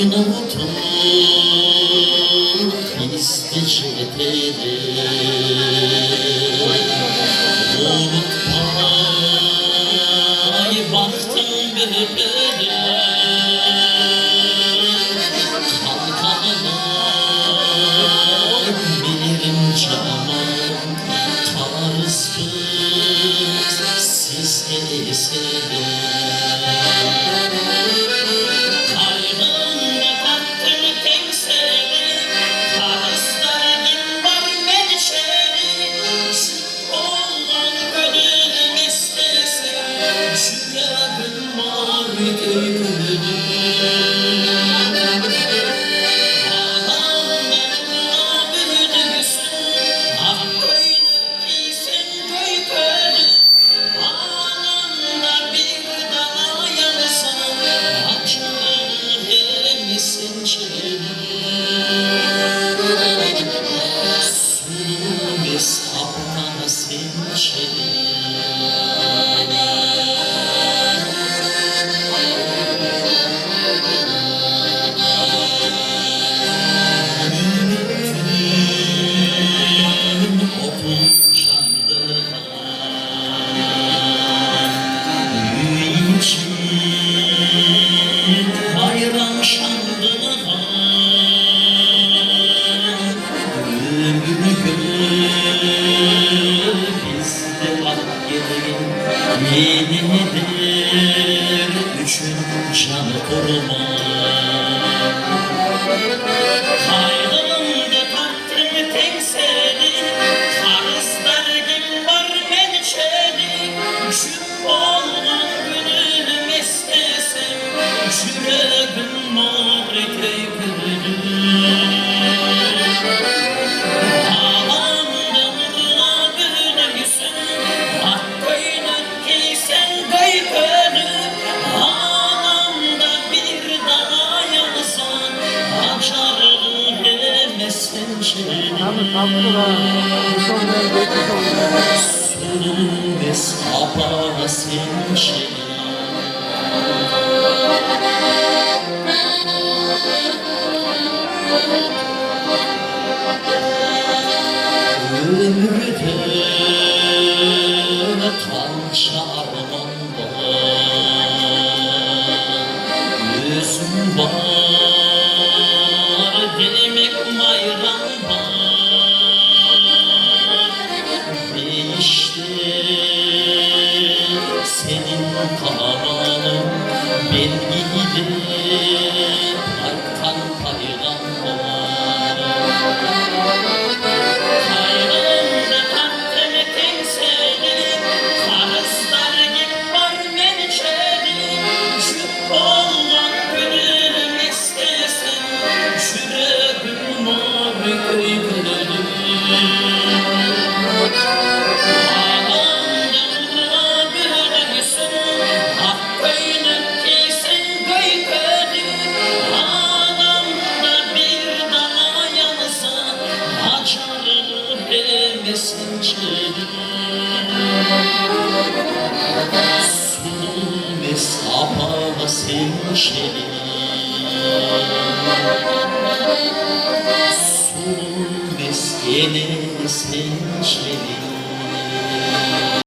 oynatıp istişetleri unutmay baktım böyle kalkanan bir caman tarzsız siz eseri bayram şanlığa ömrü gör bizde bak gelin yenidir üçün can koruma hayrımda taktım tek seni tarzlar kim var mençeli şu olan gönlüm istesem yüreğim mağrikey gönlüm ağlamda mutla gönlüsün hakkıyla giysen gaybını ağlamda bir daha yansan açarım hemesin çeni sunum ve sapa sen çeni ömrüde tança armanda yüzüm var demek mayran var işte senin kamanın belgili haktan paylan var hayrımda taktım tek seni tarzlar gibi var mençeli şu olan gönlüm istesem yüreğim mavi köy gönlüm sunum ve sapa sen çeni sunum ve sene sen çeni